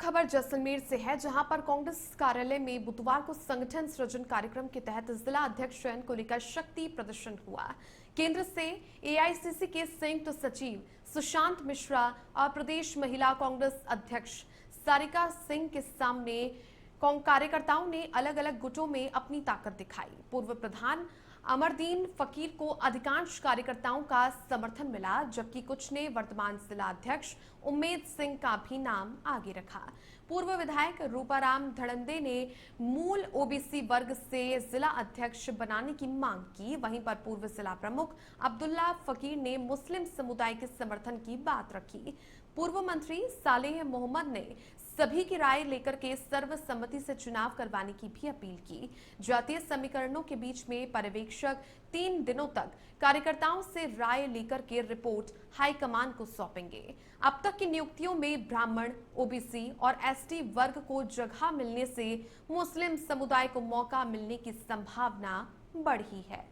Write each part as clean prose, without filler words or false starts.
खबर जैसलमेर से है, जहां पर कांग्रेस कार्यालय में बुधवार को संगठन सृजन कार्यक्रम के तहत जिला अध्यक्ष चयन को लेकर शक्ति प्रदर्शन हुआ। केंद्र से एआईसीसी के संयुक्त सचिव सुशांत मिश्रा और प्रदेश महिला कांग्रेस अध्यक्ष सारिका सिंह के सामने कार्यकर्ताओं ने अलग अलग गुटों में अपनी ताकत दिखाई। पूर्व प्रधान अमरदीन फकीर को अधिकांश कार्यकर्ताओं का समर्थन मिला, जबकि कुछ ने वर्तमान जिला अध्यक्ष उम्मेद सिंह का भी नाम आगे रखा। पूर्व विधायक रूपाराम धड़ंदे ने मूल ओबीसी वर्ग से जिला अध्यक्ष बनाने की मांग की। वहीं पर पूर्व जिला प्रमुख अब्दुल्ला फकीर ने मुस्लिम समुदाय के समर्थन की बात रखी। पूर्व मंत्री सालेह मोहम्मद ने सभी की राय लेकर के सर्वसम्मति से चुनाव करवाने की भी अपील की। जातीय समीकरणों के बीच में पर्यवेक्षक 3 दिनों तक कार्यकर्ताओं से राय लेकर के रिपोर्ट हाईकमान को सौंपेंगे। अब तक की नियुक्तियों में ब्राह्मण, ओबीसी और एसटी वर्ग को जगह मिलने से मुस्लिम समुदाय को मौका मिलने की संभावना बढ़ी है।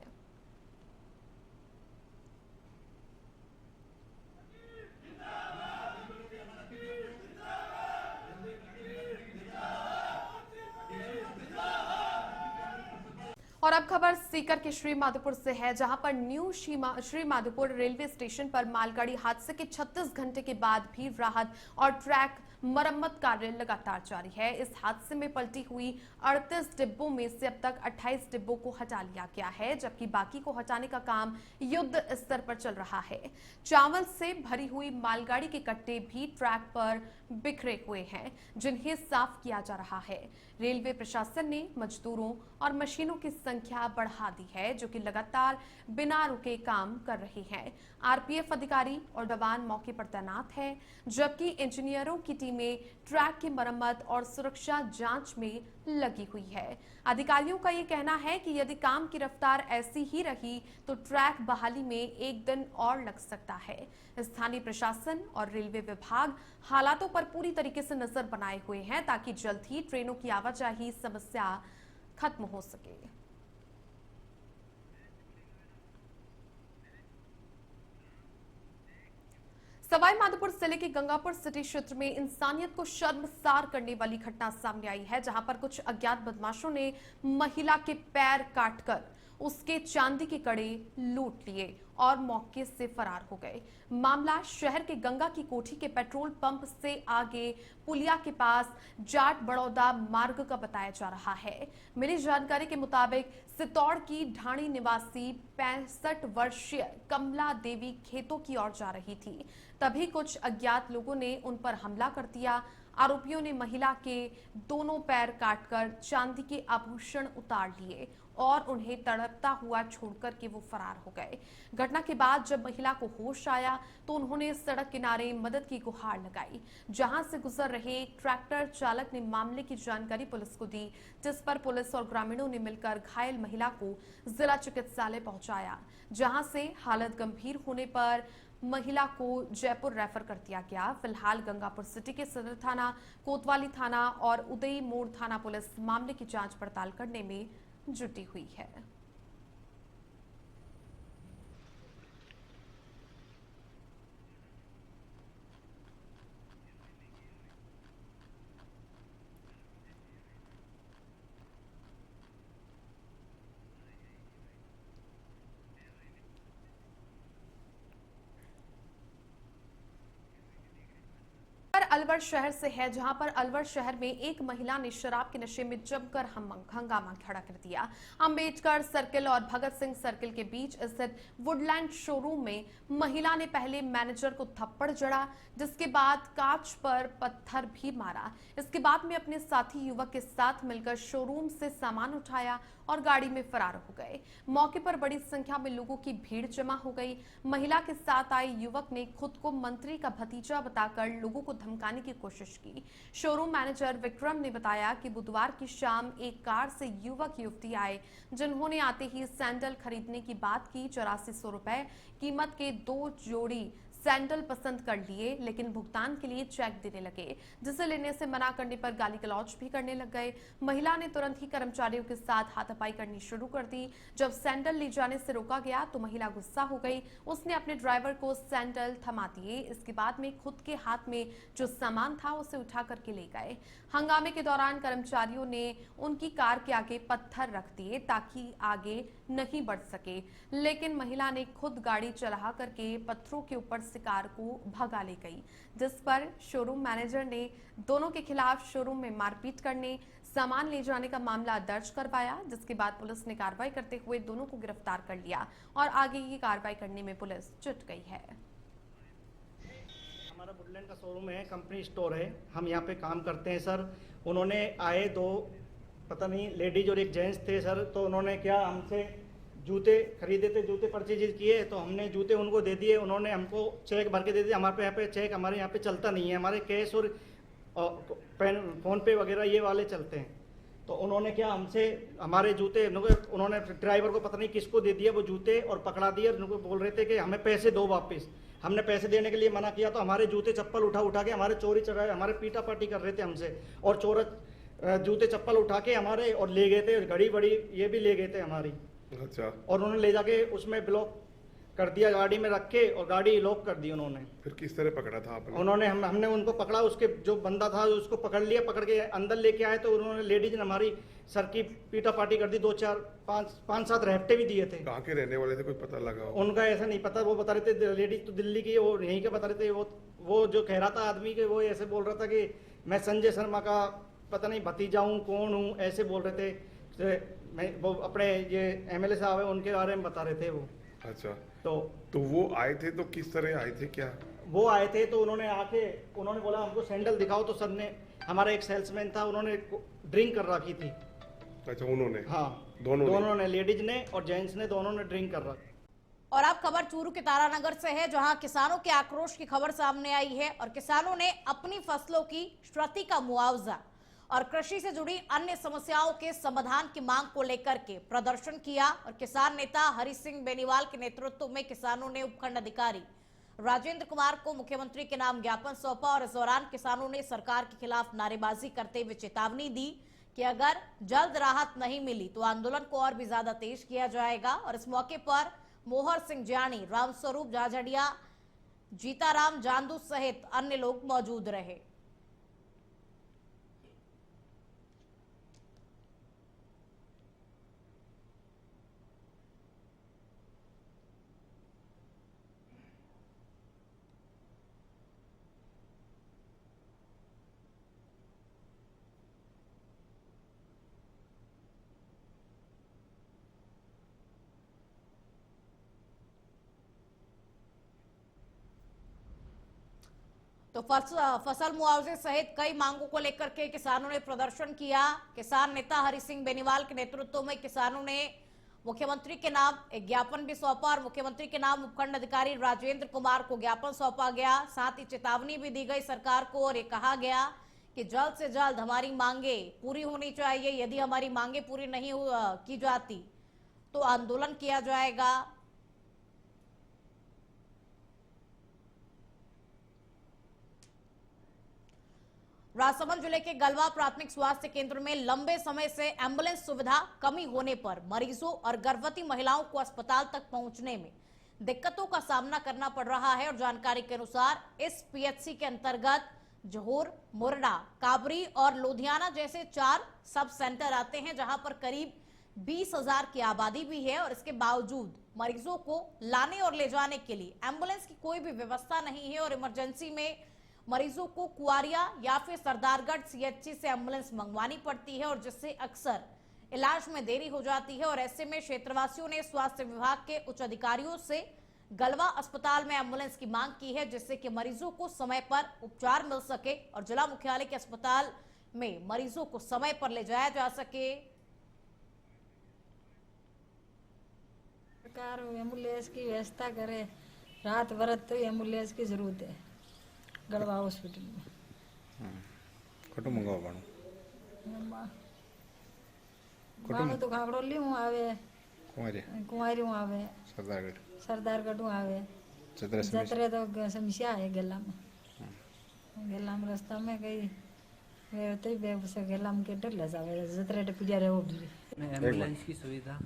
और अब खबर सीकर के श्री माधोपुर से है, जहां पर new Shri Madhopur railway station पर मालगाड़ी हादसे के 36 घंटे के बाद भी राहत और ट्रैक मरम्मत कार्य लगातार जारी है। इस हादसे में पलटी हुई 38 डिब्बों में से अब तक 28 डिब्बों को हटा लिया गया है, जबकि बाकी को हटाने का काम युद्ध स्तर पर चल रहा है। चावल से भरी हुई मालगाड़ी के कट्टे भी ट्रैक पर बिखरे हुए हैं, जिन्हें साफ किया जा रहा है। रेलवे प्रशासन ने मजदूरों और मशीनों की संख्या बढ़ा दी है, जो कि लगातार बिना रुके काम कर रहे हैं। आरपीएफ अधिकारी और जवान मौके पर तैनात है, जबकि इंजीनियरों की टीमें ट्रैक की मरम्मत और सुरक्षा जांच में लगी हुई है। अधिकारियों का ये कहना है कि यदि काम की रफ्तार ऐसी ही रही तो ट्रैक बहाली में 1 दिन और लग सकता है। स्थानीय प्रशासन और रेलवे विभाग हालातों पर पूरी तरीके से नजर बनाए हुए हैं, ताकि जल्द ही ट्रेनों की आवाजाही समस्या खत्म हो सके। सवाई माधोपुर जिले के गंगापुर सिटी क्षेत्र में इंसानियत को शर्मसार करने वाली घटना सामने आई है, जहां पर कुछ अज्ञात बदमाशों ने महिला के पैर काटकर उसके चांदी के कड़े लूट लिए और मौके से फरार हो गए। मामला शहर के गंगा की कोठी के पेट्रोल पंप से आगे पुलिया के पास जाट बड़ौदा मार्ग का बताया जा रहा है। मिली जानकारी के मुताबिक सितौड़ की ढाणी निवासी 65 वर्षीय कमला देवी खेतों की ओर जा रही थी, तभी कुछ अज्ञात लोगों ने उन पर हमला कर दिया। आरोपियों ने महिला के दोनों पैर काटकर चांदी के आभूषण उतार लिए और उन्हें तड़पता हुआ छोड़कर के वो फरार हो गए। घटना के बाद जब महिला को होश आया तो उन्होंने सड़क किनारे मदद की गुहार लगाई। जहां से गुजर रहे एक ट्रैक्टर चालक ने मामले की जानकारी पुलिस को दी, जिस पर पुलिस और ग्रामीणों ने मिलकर घायल महिला को जिला चिकित्सालय पहुंचाया, जहां से हालत गंभीर होने पर महिला को जयपुर रेफर कर दिया गया। फिलहाल गंगापुर सिटी के सदर थाना, कोतवाली थाना और उदई मोड़ थाना पुलिस मामले की जांच पड़ताल करने में जुटी हुई है। अलवर शहर से है, जहां पर अलवर शहर में एक महिला ने शराब के नशे में जमकर हंगामा खड़ा कर दिया। अंबेडकर सर्किल और भगत सिंह सर्किल के बीच स्थित वुडलैंड शोरूम में महिला ने पहले मैनेजर को थप्पड़ जड़ा, जिसके बाद कांच पर पत्थर भी मारा। इसके बाद में अपने साथी युवक के साथ मिलकर शोरूम से सामान उठाया और गाड़ी में फरार हो गए। मौके पर बड़ी संख्या में लोगों की भीड़ जमा हो गई। महिला के साथ आए युवक ने खुद को मंत्री का भतीजा बताकर लोगों को धमकाने की कोशिश की। शोरूम मैनेजर विक्रम ने बताया कि बुधवार की शाम एक कार से युवक युवती आए, जिन्होंने आते ही सैंडल खरीदने की बात की। 8400 रुपए कीमत के 2 जोड़ी सैंडल पसंद कर लिए, लेकिन भुगतान के लिए चेक देने लगे, जिसे लेने से मना करने पर गाली गलौज भी करने लग गए। महिला ने तुरंत ही कर्मचारियों के साथ हाथापाई करनी शुरू कर दी। जब सैंडल ले जाने से रोका गया तो महिला गुस्सा हो गई। उसने अपने ड्राइवर को सैंडल थमा दिए। इसके बाद में खुद के हाथ में जो सामान था उसे उठा करके ले गए। हंगामे के दौरान कर्मचारियों ने उनकी कार के आगे पत्थर रख दिए ताकि आगे नहीं बढ़ सके, लेकिन महिला ने खुद गाड़ी चला करके पत्थरों के ऊपर से कार को भगा ले गई, जिस पर शोरूम मैनेजर ने दोनों के खिलाफ शोरूम में मारपीट करने, सामान ले जाने का मामला दर्ज करवाया, जिसके बाद पुलिस ने कार्रवाई करते हुए दोनों को गिरफ्तार कर लिया और आगे की कार्रवाई करने में पुलिस जुट गई है। हमारा वुडलैंड का शोरूम है, कंपनी स्टोर है, हम यहाँ पे काम करते हैं सर। उन्होंने आए दो पता नहीं लेडीज और एक जेंट्स थे सर, तो उन्होंने क्या हमसे जूते खरीदे थे, जूते परचेज किए, तो हमने जूते उनको दे दिए। उन्होंने हमको चेक भर के दे दिया। हमारे यहाँ पे चेक हमारे यहाँ पे चलता नहीं है, हमारे कैश और फ़ोन पे वगैरह ये वाले चलते हैं। तो उन्होंने क्या हमसे हमारे जूते उन्होंने ड्राइवर को पता नहीं किसको दे दिया वो जूते और पकड़ा दिए। उनको बोल रहे थे कि हमें पैसे दो वापस। हमने पैसे देने के लिए मना किया तो हमारे जूते चप्पल उठा के हमारे चोरी चढ़ाए, हमारे पीटा पाटी कर रहे थे हमसे, और जूते चप्पल उठा के हमारे और ले गए थे। घड़ी बड़ी ये भी ले गए थे हमारी। अच्छा। और उन्होंने ले जाके उसमें ब्लॉक कर दिया, गाड़ी में रख के, और गाड़ी लॉक कर दी उन्होंने। फिर किस तरह पकड़ा था आपने? हमने उनको पकड़ा, उसके जो बंदा था उसको पकड़ लिया, पकड़ के अंदर लेके आए तो उन्होंने लेडीज ने हमारी सर की पीटा पाटी कर दी। 2 4 5 7 रहते भी दिए थे। कहाँ के रहने वाले थे, कुछ पता लगा? उनका ऐसा नहीं पता, वो बता रहे थे लेडीज तो दिल्ली की, वो यहीं के बता रहे थे। वो जो कह रहा था आदमी के, वो ऐसे बोल रहा था कि मैं संजय शर्मा का पता नहीं भतीजा हूँ, कौन हूँ, ऐसे बोल रहे थे। मैं वो अपने ये MLA साहब है उनके बारे में बता रहे थे वो। अच्छा। तो वो आए थे तो किस तरह आए थे? क्या वो आए थे तो उन्होंने बोला हमको सैंडल दिखाओ, तो सर ने, हमारा एक सेल्समैन था, उन्होंने ड्रिंक कर रखी थी। अच्छा, उन्होंने? हाँ, दोनों ने, लेडीज ने और जेंट्स ने, दोनों ने ड्रिंक कर रखी। और अब खबर चूरू के तारानगर से है, जहां किसानों के आक्रोश की खबर सामने आई है और किसानों ने अपनी फसलों की क्षति का मुआवजा और कृषि से जुड़ी अन्य समस्याओं के समाधान की मांग को लेकर के प्रदर्शन किया। और किसान नेता हरि सिंह बेनीवाल के नेतृत्व में किसानों ने उपखंड अधिकारी राजेंद्र कुमार को मुख्यमंत्री के नाम ज्ञापन सौंपा। और इस दौरान किसानों ने सरकार के खिलाफ नारेबाजी करते हुए चेतावनी दी कि अगर जल्द राहत नहीं मिली तो आंदोलन को और भी ज्यादा तेज किया जाएगा। और इस मौके पर मोहर सिंह जानी, रामस्वरूप जाजड़िया, जीताराम जांदू सहित अन्य लोग मौजूद रहे। तो फसल मुआवजे सहित कई मांगों को लेकर के किसानों ने प्रदर्शन किया। किसान नेता हरि सिंह बेनीवाल के नेतृत्व में किसानों ने मुख्यमंत्री के नाम एक ज्ञापन भी सौंपा और मुख्यमंत्री के नाम उपखंड अधिकारी राजेंद्र कुमार को ज्ञापन सौंपा गया। साथ ही चेतावनी भी दी गई सरकार को और ये कहा गया कि जल्द से जल्द हमारी मांगे पूरी होनी चाहिए। यदि हमारी मांगे पूरी नहीं की जाती तो आंदोलन किया जाएगा। राजसमंद जिले के गलवा प्राथमिक स्वास्थ्य केंद्र में लंबे समय से एम्बुलेंस सुविधा कमी होने पर मरीजों और गर्भवती महिलाओं को अस्पताल तक पहुंचने में दिक्कतों का सामना करना पड़ रहा है। और जानकारी के अनुसार इस PHC के अंतर्गत जोहर, मुरडा, काबरी और लुधियाना जैसे 4 सब सेंटर आते हैं, जहां पर करीब 20,000 की आबादी भी है। और इसके बावजूद मरीजों को लाने और ले जाने के लिए एम्बुलेंस की कोई भी व्यवस्था नहीं है। और इमरजेंसी में मरीजों को कुआरिया या फिर सरदारगढ़ CHC से एम्बुलेंस मंगवानी पड़ती है, और जिससे अक्सर इलाज में देरी हो जाती है। और ऐसे में क्षेत्रवासियों ने स्वास्थ्य विभाग के उच्च अधिकारियों से गलवा अस्पताल में एम्बुलेंस की मांग की है, जिससे कि मरीजों को समय पर उपचार मिल सके और जिला मुख्यालय के अस्पताल में मरीजों को समय पर ले जाया जा सके। सरकार एम्बुलेंस की व्यवस्था करे, रात बरत तो एम्बुलेंस की जरूरत है गढ़वा हॉस्पिटल में। कटु मंगाओ बाणु बाणु तो खागड़ोली हूँ आवे, कुमारी कुमारी हूँ आवे, सरदारगढ़ सरदारगढ़ हूँ आवे, जतरे तो समस्या है गेला में रास्ता में गई वे तो बेबस गेला में के डर ले जावे जतरे पिया रे ओडली एम्बुलेंस की सुविधा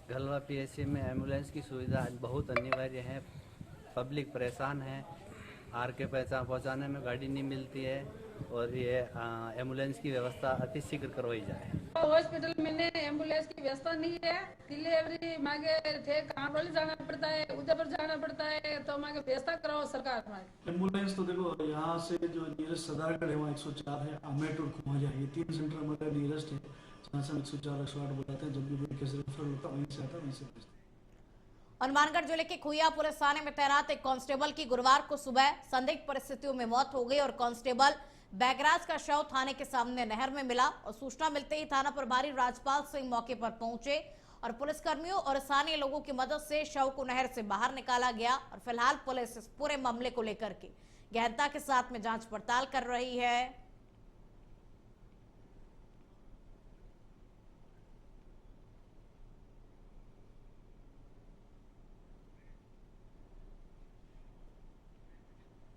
गलवा पीएचसी में एम्बुलेंस की सुविधा बहुत अनिवार्य है। पब्लिक परेशान है, आर के पैसा पहुंचाने में गाड़ी नहीं मिलती है और ये एम्बुलेंस की व्यवस्था अति शीघ्र करवाई जाए। हॉस्पिटल में एम्बुलेंस की व्यवस्था नहीं है। डिलीवरी मांगे थे कांडोली जाना पड़ता है, उदयपुर जाना पड़ता है, तो मांगे व्यवस्था कराओ सरकार मांगे। एम्बुलेंस तो देखो यहाँ से जो नियरेस्ट सदारगढ़ है वहाँ 104 है, आमेट और खुमाजा ये 3 सेंटर हमारे नियरेस्ट है जहाँ से 104 108 बुलाते हैं। जब भी कोई केस रेफर होता है वहीं से आता है वहीं से भेजते हैं। हनुमानगढ़ जिले के खुइया पुलिस थाने में तैनात एक कांस्टेबल की गुरुवार को सुबह संदिग्ध परिस्थितियों में मौत हो गई और कांस्टेबल बैगराज का शव थाने के सामने नहर में मिला और सूचना मिलते ही थाना प्रभारी राजपाल सिंह मौके पर पहुंचे और पुलिसकर्मियों और स्थानीय लोगों की मदद से शव को नहर से बाहर निकाला गया और फिलहाल पुलिस इस पूरे मामले को लेकर के गहनता के साथ में जांच पड़ताल कर रही है।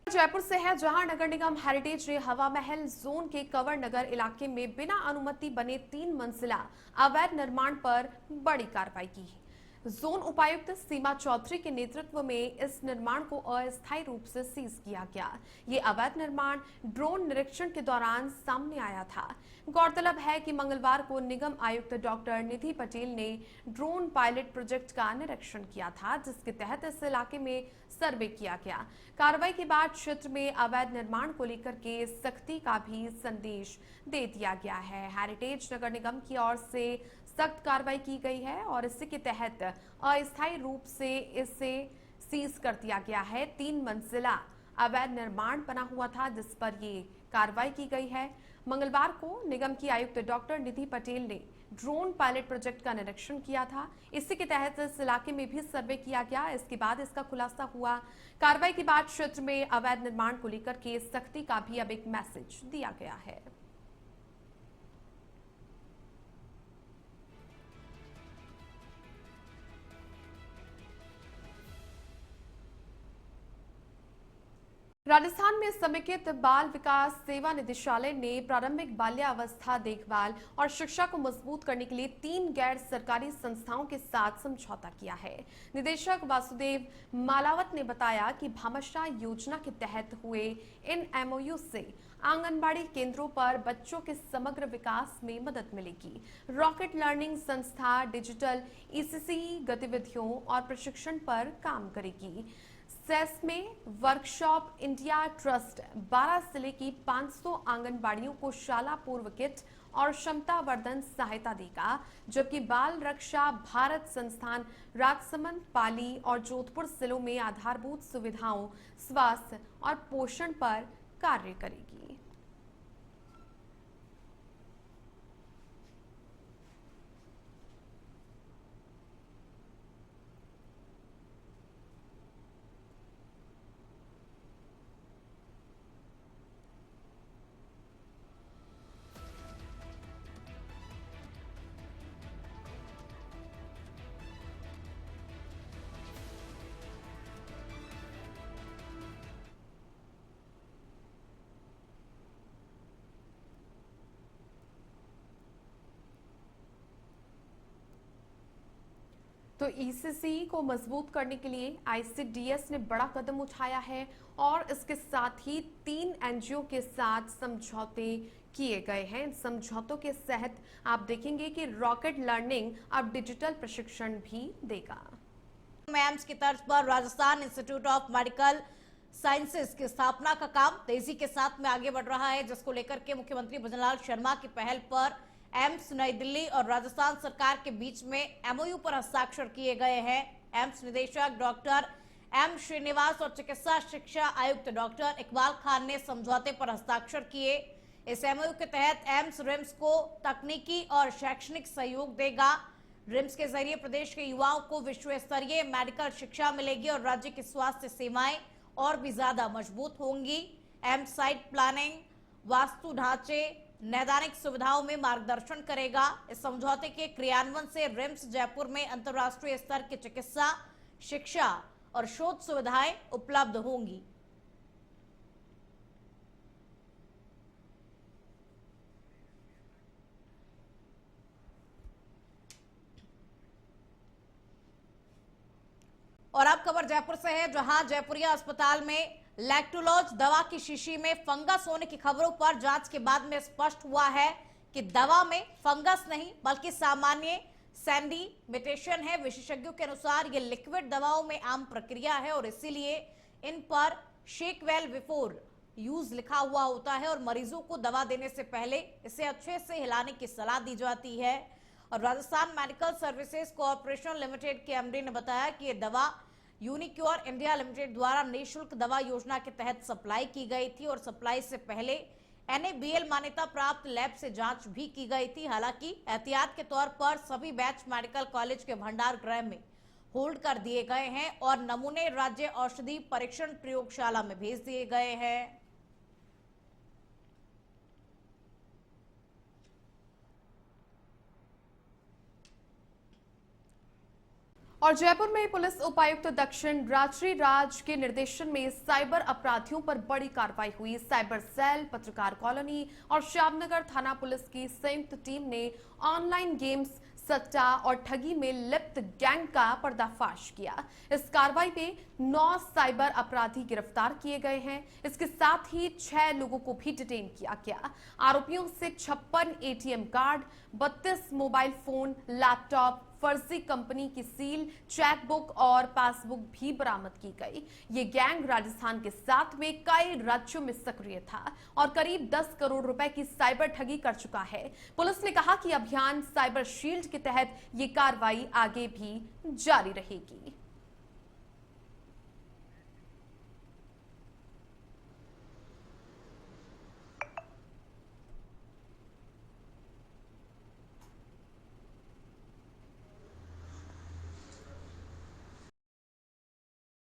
जयपुर से है, जहां नगर निगम हेरिटेज ने हवा महल जोन के कंवर नगर इलाके में बिना अनुमति बने 3 मंजिला अवैध निर्माण पर बड़ी कार्रवाई की है। जोन उपायुक्त सीमा चौधरी के नेतृत्व में इस निर्माण को अस्थायी रूप से सीज किया गया। ये अवैध निर्माण ड्रोन निरीक्षण के दौरान सामने आया था। गौरतलब है कि मंगलवार को निगम आयुक्त डॉक्टर निधि पटेल ने ड्रोन पायलट प्रोजेक्ट का निरीक्षण किया था, जिसके तहत इस इलाके में सर्वे किया गया। कार्रवाई के बाद क्षेत्र में अवैध निर्माण को लेकर के सख्ती का भी संदेश दे दिया गया है। हेरिटेज नगर निगम की ओर से सख्त कार्रवाई की गई है और इसी के तहत अस्थायी रूप से इसे सीज कर दिया गया है। 3 मंजिला अवैध निर्माण बना हुआ था जिस पर ये कार्रवाई की गई है। मंगलवार को निगम की आयुक्त डॉक्टर निधि पटेल ने ड्रोन पायलट प्रोजेक्ट का निरीक्षण किया था। इसी के तहत इस इलाके में भी सर्वे किया गया। इसके बाद इसका खुलासा हुआ। कार्रवाई के बाद क्षेत्र में अवैध निर्माण को लेकर के सख्ती का भी अब एक मैसेज दिया गया है। राजस्थान में समेकित बाल विकास सेवा निदेशालय ने प्रारंभिक बाल्यावस्था देखभाल और शिक्षा को मजबूत करने के लिए 3 गैर सरकारी संस्थाओं के साथ समझौता किया है। निदेशक वासुदेव मालावत ने बताया कि भामाशाह योजना के तहत हुए इन एमओयू से आंगनबाड़ी केंद्रों पर बच्चों के समग्र विकास में मदद मिलेगी। रॉकेट लर्निंग संस्था डिजिटल ईसीसी गतिविधियों और प्रशिक्षण पर काम करेगी। सेस में वर्कशॉप इंडिया ट्रस्ट 12 जिले की 500 आंगनबाड़ियों को शाला पूर्व किट और क्षमता वर्धन सहायता देगा, जबकि बाल रक्षा भारत संस्थान राजसमंद, पाली और जोधपुर जिलों में आधारभूत सुविधाओं, स्वास्थ्य और पोषण पर कार्य करेगी। तो ईसीसी को मजबूत करने के लिए आईसीडीएस ने बड़ा कदम उठाया है और इसके साथ ही 3 एनजीओ के साथ समझौते किए गए हैं। इन समझौतों के तहत आप देखेंगे कि रॉकेट लर्निंग अब डिजिटल प्रशिक्षण भी देगा। एम्स की तर्ज पर Rajasthan institute of medical sciences की स्थापना का काम तेजी के साथ में आगे बढ़ रहा है, जिसको लेकर के मुख्यमंत्री भजनलाल शर्मा की पहल पर एम्स नई दिल्ली और राजस्थान सरकार के बीच में एमओयू पर हस्ताक्षर किए गए हैं। एम्स निदेशक डॉक्टर एम श्रीनिवास और चिकित्सा शिक्षा आयुक्त डॉक्टर इकबाल खान ने समझौते पर हस्ताक्षर किए। इस एमओयू के तहत एम्स रिम्स को तकनीकी और शैक्षणिक सहयोग देगा। रिम्स के जरिए प्रदेश के युवाओं को विश्व स्तरीय मेडिकल शिक्षा मिलेगी और राज्य की स्वास्थ्य सेवाएं और भी ज्यादा मजबूत होंगी। एम्स साइट प्लानिंग, वास्तु ढांचे, नैदानिक सुविधाओं में मार्गदर्शन करेगा। इस समझौते के क्रियान्वयन से रिम्स जयपुर में अंतर्राष्ट्रीय स्तर की चिकित्सा, शिक्षा और शोध सुविधाएं उपलब्ध होंगी। और अब खबर जयपुर से है, जहां जयपुरिया अस्पताल में लैक्टोलॉज दवा की शीशी में फंगस होने की खबरों पर जांच के बाद में स्पष्ट हुआ है कि दवा में फंगस नहीं बल्कि सामान्य सैंडिमेटेशन है। विशेषज्ञों के अनुसार ये लिक्विड दवाओं में आम प्रक्रिया है और इसीलिए इन पर शेक वेल बिफोर यूज लिखा हुआ होता है और मरीजों को दवा देने से पहले इसे अच्छे से हिलाने की सलाह दी जाती है। और Rajasthan medical services corporation limited के एमडी ने बताया कि ये दवा यूनिक्योर इंडिया लिमिटेड द्वारा निःशुल्क दवा योजना के तहत सप्लाई की गई थी और सप्लाई से पहले NABL मान्यता प्राप्त लैब से जांच भी की गई थी। हालांकि एहतियात के तौर पर सभी बैच मेडिकल कॉलेज के भंडार गृह में होल्ड कर दिए गए हैं और नमूने राज्य औषधि परीक्षण प्रयोगशाला में भेज दिए गए हैं। और जयपुर में पुलिस उपायुक्त दक्षिण रात्रि राज के निर्देशन में साइबर अपराधियों पर बड़ी कार्रवाई हुई। साइबर सेल, पत्रकार कॉलोनी और श्यामनगर थाना पुलिस की संयुक्त टीम ने ऑनलाइन गेम्स, सट्टा और ठगी में लिप्त गैंग का पर्दाफाश किया। इस कार्रवाई में 9 साइबर अपराधी गिरफ्तार किए गए हैं। इसके साथ ही 6 लोगों को भी डिटेन किया गया। आरोपियों से 56 ATM card, 32 mobile phone, laptop, फर्जी कंपनी की सील, चेकबुक और पासबुक भी बरामद की गई। ये गैंग राजस्थान के साथ में कई राज्यों में सक्रिय था और करीब 10 करोड़ रुपए की साइबर ठगी कर चुका है। पुलिस ने कहा कि अभियान साइबर शील्ड के तहत ये कार्रवाई आगे भी जारी रहेगी।